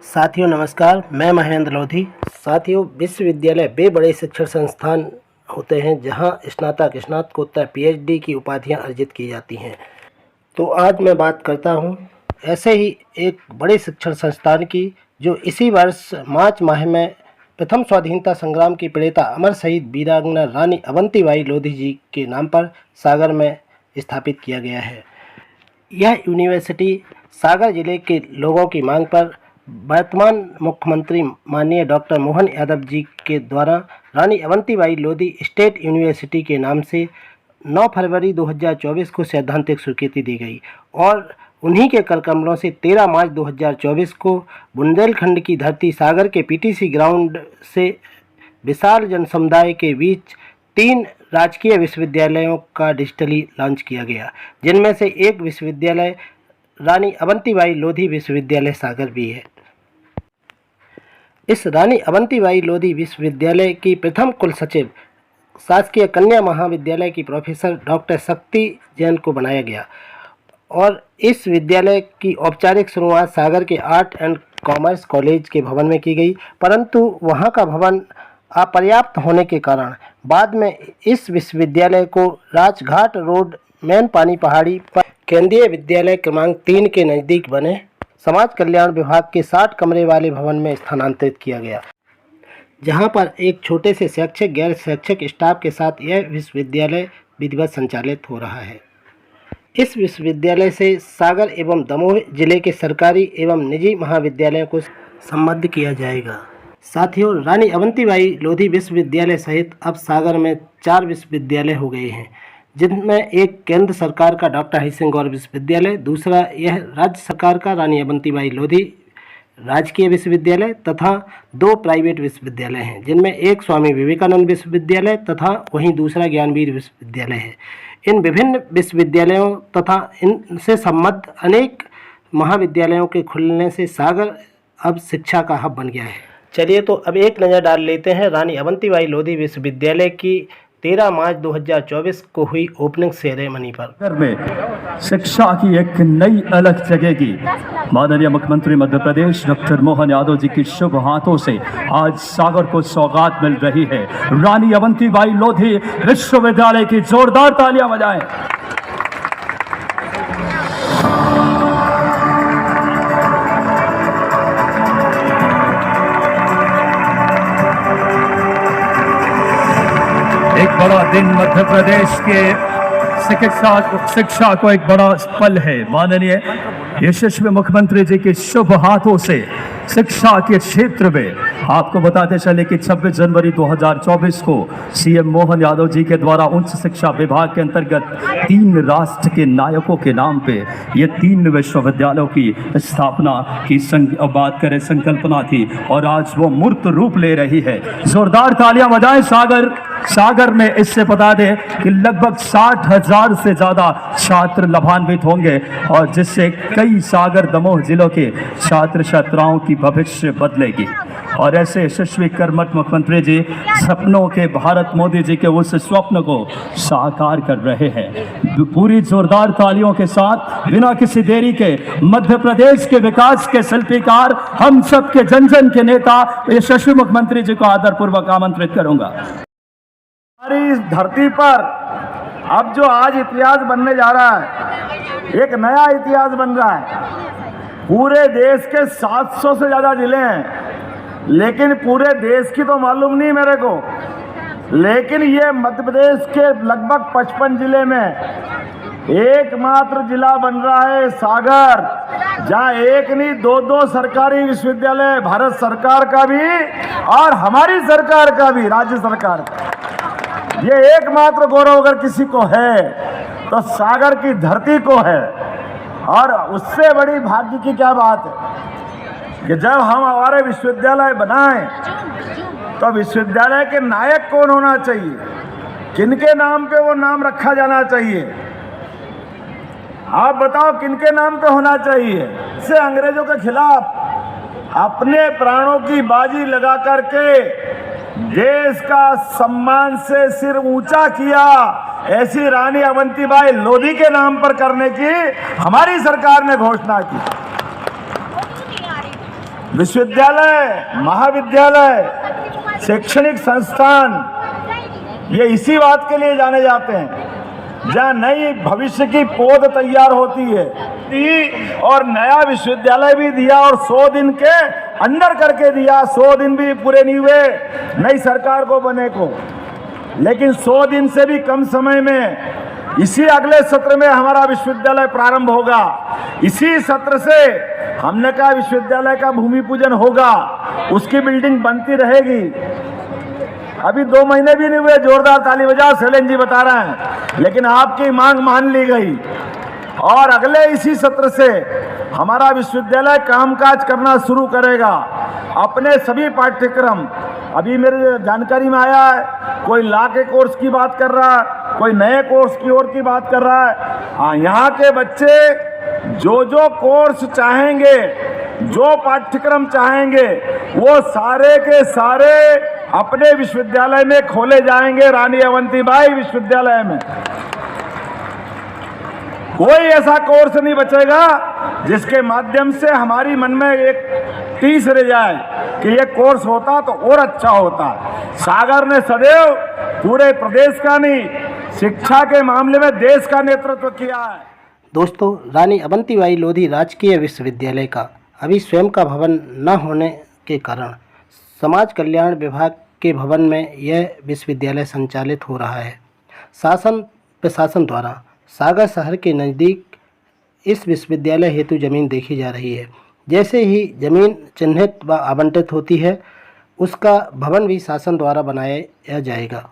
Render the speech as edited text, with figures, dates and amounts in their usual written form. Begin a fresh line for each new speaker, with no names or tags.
साथियों नमस्कार, मैं महेंद्र लोधी। साथियों, विश्वविद्यालय वे बड़े शिक्षण संस्थान होते हैं जहां स्नातक, स्नातकोत्तर, पीएचडी की उपाधियां अर्जित की जाती हैं। तो आज मैं बात करता हूं ऐसे ही एक बड़े शिक्षण संस्थान की, जो इसी वर्ष मार्च माह में प्रथम स्वाधीनता संग्राम की प्रेरिता अमर शहीद वीरांगना रानी अवंतीबाई लोधी जी के नाम पर सागर में स्थापित किया गया है। यह यूनिवर्सिटी सागर जिले के लोगों की मांग पर वर्तमान मुख्यमंत्री माननीय डॉक्टर मोहन यादव जी के द्वारा रानी अवंतीबाई लोधी स्टेट यूनिवर्सिटी के नाम से 9 फरवरी 2024 को सैद्धांतिक स्वीकृति दी गई और उन्हीं के करकमलों से 13 मार्च 2024 को बुंदेलखंड की धरती सागर के पीटीसी ग्राउंड से विशाल जनसमुदाय के बीच 3 राजकीय विश्वविद्यालयों का डिजिटली लॉन्च किया गया, जिनमें से एक विश्वविद्यालय रानी अवंतीबाई लोधी विश्वविद्यालय सागर भी है। इस रानी अवंतीबाई लोधी विश्वविद्यालय की प्रथम कुल सचिव शासकीय कन्या महाविद्यालय की प्रोफेसर डॉक्टर शक्ति जैन को बनाया गया और इस विद्यालय की औपचारिक शुरुआत सागर के आर्ट एंड कॉमर्स कॉलेज के भवन में की गई, परंतु वहां का भवन अपर्याप्त होने के कारण बाद में इस विश्वविद्यालय को राजघाट रोड मैन पानी पहाड़ी पर केंद्रीय विद्यालय क्रमांक 3 के नज़दीक बने समाज कल्याण विभाग के 60 कमरे वाले भवन में स्थानांतरित किया गया, जहां पर एक छोटे से शैक्षिक गैर शैक्षिक स्टाफ के साथ यह विश्वविद्यालय विधिवत संचालित हो रहा है। इस विश्वविद्यालय से सागर एवं दमोह जिले के सरकारी एवं निजी महाविद्यालयों को संबद्ध किया जाएगा। साथियों, रानी अवंतीबाई लोधी विश्वविद्यालय सहित अब सागर में 4 विश्वविद्यालय हो गए हैं, जिनमें एक केंद्र सरकार का डॉक्टर हरि सिंह गौर विश्वविद्यालय, दूसरा यह राज्य सरकार का रानी अवंतीबाई लोधी राजकीय विश्वविद्यालय तथा 2 प्राइवेट विश्वविद्यालय हैं, जिनमें एक स्वामी विवेकानंद विश्वविद्यालय तथा वहीं दूसरा ज्ञानवीर विश्वविद्यालय है। इन विभिन्न विश्वविद्यालयों तथा इनसे संबद्ध अनेक महाविद्यालयों के खुलने से सागर अब शिक्षा का हब बन गया है। चलिए तो अब एक नज़र डाल लेते हैं रानी अवंतीबाई लोधी विश्वविद्यालय की 13 मार्च 2024 को हुई ओपनिंग सेरेमनी पर।
में शिक्षा की एक नई अलग जगेगी। माननीय मुख्यमंत्री मध्य प्रदेश डॉक्टर मोहन यादव जी की शुभ हाथों से आज सागर को सौगात मिल रही है। रानी अवंतीबाई लोधी विश्वविद्यालय की जोरदार तालियां बजाएं। एक बड़ा दिन मध्य प्रदेश के शिक्षा को एक बड़ा पल है। माननीय यशस्वी मुख्यमंत्री जी के शुभ हाथों से शिक्षा के क्षेत्र में आपको बताते चले कि 26 जनवरी 2024 को सीएम मोहन यादव जी के द्वारा उच्च शिक्षा विभाग के अंतर्गत 3 राष्ट्र के नायकों के नाम पे ये 3 विश्वविद्यालयों की स्थापना की बात करें संकल्पना थी और आज वो मूर्त रूप ले रही है। जोरदार तालियां बजाएं। सागर में इससे बता दें कि लगभग 60,000 से ज्यादा छात्र लाभान्वित होंगे और जिससे कई सागर दमोह जिलों के छात्र छात्राओं की भविष्य बदलेगी। और ऐसे यशस्वी कर्मठ मुख्यमंत्री जी सपनों के भारत मोदी जी के उस स्वप्न को साकार कर रहे हैं। पूरी जोरदार तालियों के साथ बिना किसी देरी के मध्य प्रदेश के विकास के शिल्पकार, हम सब के जन जन के नेता यशस्वी मुख्यमंत्री जी को आदरपूर्वक आमंत्रित करूंगा।
हमारी इस धरती पर अब जो आज इतिहास बनने जा रहा है, एक नया इतिहास बन रहा है। पूरे देश के 700 से ज्यादा जिले हैं, लेकिन पूरे देश की तो मालूम नहीं मेरे को, लेकिन ये मध्य प्रदेश के लगभग 55 जिले में एकमात्र जिला बन रहा है सागर, जहां एक नहीं 2 सरकारी विश्वविद्यालय, भारत सरकार का भी और हमारी सरकार का भी, राज्य सरकार का। ये एकमात्र गौरव अगर किसी को है तो सागर की धरती को है। और उससे बड़ी भाग्य की क्या बात है कि जब हम हमारे विश्वविद्यालय बनाएं तो विश्वविद्यालय के नायक कौन होना चाहिए, किनके नाम पे वो नाम रखा जाना चाहिए, आप बताओ किनके नाम पे होना चाहिए। से अंग्रेजों के खिलाफ अपने प्राणों की बाजी लगा करके देश का सम्मान से सिर ऊंचा किया, ऐसी रानी अवंतीबाई लोधी के नाम पर करने की हमारी सरकार ने घोषणा की। विश्वविद्यालय, महाविद्यालय, शैक्षणिक संस्थान ये इसी बात के लिए जाने जाते हैं जहाँ नई भविष्य की पौध तैयार होती है। और नया विश्वविद्यालय भी दिया और 100 दिन के अंदर करके दिया, 100 दिन भी पूरे नहीं हुए नई सरकार को बने को, लेकिन 100 दिन से भी कम समय में इसी अगले सत्र में हमारा विश्वविद्यालय प्रारंभ होगा। इसी सत्र से हमने कहा विश्वविद्यालय का भूमि पूजन होगा, उसकी बिल्डिंग बनती रहेगी। अभी 2 महीने भी नहीं हुए, जोरदार ताली बजाओ, शैलेंद्र जी बता रहे हैं, लेकिन आपकी मांग मान ली गई और अगले इसी सत्र से हमारा विश्वविद्यालय कामकाज करना शुरू करेगा। अपने सभी पाठ्यक्रम, अभी मेरे जानकारी में आया है कोई लॉ के कोर्स की बात कर रहा है, कोई नए कोर्स की ओर की बात कर रहा है। यहाँ के बच्चे जो कोर्स चाहेंगे, जो पाठ्यक्रम चाहेंगे, वो सारे के सारे अपने विश्वविद्यालय में खोले जाएंगे। रानी अवंतीबाई विश्वविद्यालय में कोई ऐसा कोर्स नहीं बचेगा जिसके माध्यम से हमारी मन में एक टीस रह जाए कि ये कोर्स होता तो और अच्छा होता। सागर ने सदैव पूरे प्रदेश का नहीं, शिक्षा के मामले में देश का नेतृत्व किया है।
दोस्तों, रानी अवंतीबाई लोधी राजकीय विश्वविद्यालय का अभी स्वयं का भवन न होने के कारण समाज कल्याण विभाग के भवन में यह विश्वविद्यालय संचालित हो रहा है। शासन प्रशासन द्वारा सागर शहर के नज़दीक इस विश्वविद्यालय हेतु ज़मीन देखी जा रही है। जैसे ही ज़मीन चिन्हित व आवंटित होती है, उसका भवन भी शासन द्वारा बनाया जाएगा।